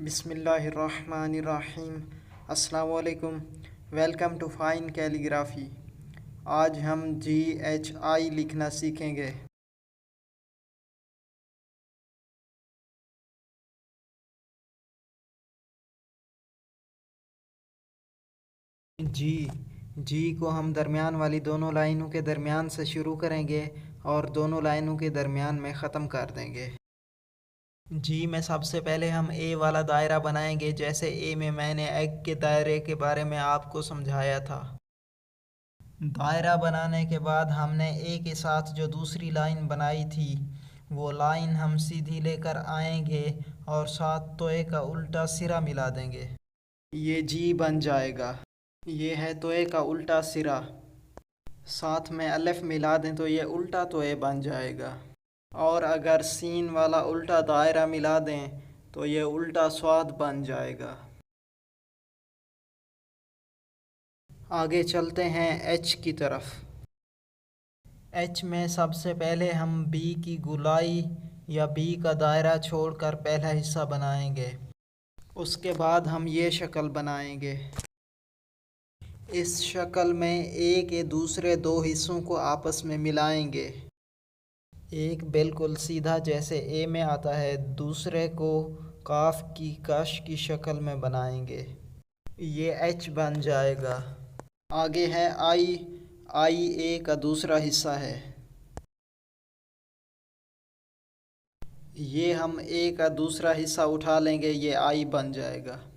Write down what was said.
बिस्मिल्लाहिर्रहमानिर्रहीम। अस्सलामु अलैकुम। Welcome to fine calligraphy. आज हम GHI लिखना सीखेंगे। जी जी को हम दरमियान वाली दोनों लाइनों के दरमियान से शुरू करेंगे और दोनों लाइनों के दरमियान में ख़त्म कर देंगे। जी में सबसे पहले हम ए वाला दायरा बनाएंगे, जैसे ए में मैंने एग के दायरे के बारे में आपको समझाया था। दायरा बनाने के बाद हमने ए के साथ जो दूसरी लाइन बनाई थी वो लाइन हम सीधी लेकर आएंगे और साथ तोए का उल्टा सिरा मिला देंगे। ये जी बन जाएगा। ये है तोए का उल्टा सिरा। साथ में अलिफ मिला दें तो ये उल्टा तोए बन जाएगा। और अगर सीन वाला उल्टा दायरा मिला दें तो ये उल्टा स्वाद बन जाएगा। आगे चलते हैं एच की तरफ। एच में सबसे पहले हम बी की गुलाई या बी का दायरा छोड़कर पहला हिस्सा बनाएंगे। उसके बाद हम ये शक्ल बनाएंगे। इस शक्ल में ए के दूसरे दो हिस्सों को आपस में मिलाएंगे। एक बिल्कुल सीधा जैसे ए में आता है, दूसरे को काफ की कश की शक्ल में बनाएंगे। ये एच बन जाएगा। आगे है आई। आई ए का दूसरा हिस्सा है। ये हम ए का दूसरा हिस्सा उठा लेंगे, ये आई बन जाएगा।